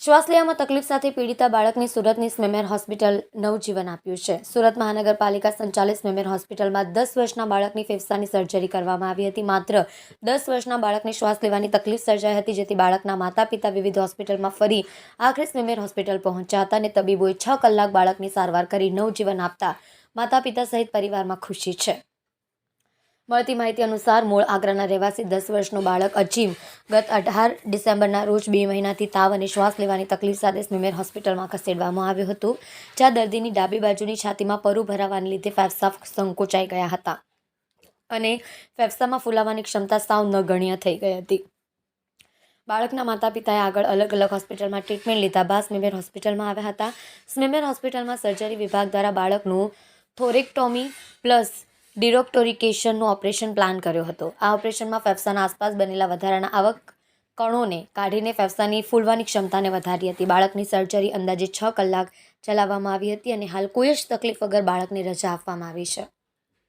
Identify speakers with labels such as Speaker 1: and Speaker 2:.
Speaker 1: શ્વાસ લેવામાં તકલીફ સાથે પીડિતા બાળકની સુરતની સ્મેમેર હોસ્પિટલ નવજીવન આપ્યું છે. સુરત મહાનગરપાલિકા સંચાલિત સ્મેમેર હોસ્પિટલમાં 10 વર્ષના બાળકની ફેફસાની સર્જરી કરવામાં આવી હતી. માત્ર 10 વર્ષના બાળકને શ્વાસ લેવાની તકલીફ સર્જાઈ હતી, જેથી બાળકના માતા પિતા વિવિધ હોસ્પિટલમાં ફરી આખરે સ્મેમેર હોસ્પિટલ પહોંચ્યા હતા અને તબીબોએ 6 કલાક બાળકની સારવાર કરી નવજીવન આપતા માતા પિતા સહિત પરિવારમાં ખુશી છે. મળતી માહિતી અનુસાર મૂળ આગ્રાના રહેવાસી 10 વર્ષનું બાળક અજીમ ગત 18 ડિસેમ્બરના રોજ 2 મહિનાથી તાવ અને શ્વાસ લેવાની તકલીફ સાથે સ્મેમેર હોસ્પિટલમાં ખસેડવામાં આવ્યું હતું, જ્યાં દર્દીની ડાબી બાજુની છાતીમાં પરુ ભરાવાને લીધે ફેફસા સંકોચાઈ ગયા હતા અને ફેફસામાં ફૂલાવાની ક્ષમતા સાવ નગણ્ય થઈ ગઈ હતી. બાળકના માતા પિતાએ આગળ અલગ અલગ હોસ્પિટલમાં ટ્રીટમેન્ટ લીધા બાદ સ્મેમેર હોસ્પિટલમાં આવ્યા હતા. સ્મેમેર હોસ્પિટલમાં સર્જરી વિભાગ દ્વારા બાળકનું થોરેક્ટોમી પ્લસ ડિરોક્ટોરિકેશનનું ઓપરેશન પ્લાન કર્યો હતો. આ ઓપરેશનમાં ફેફસાના આસપાસ બનેલા વધારાના આવક કણોને કાઢીને ફેફસાની ફૂલવાની ક્ષમતાને વધારી હતી. બાળકની સર્જરી અંદાજે 6 કલાક ચલાવવામાં આવી હતી અને હાલ કોઈ જ તકલીફ વગર બાળકને રજા આપવામાં આવી છે.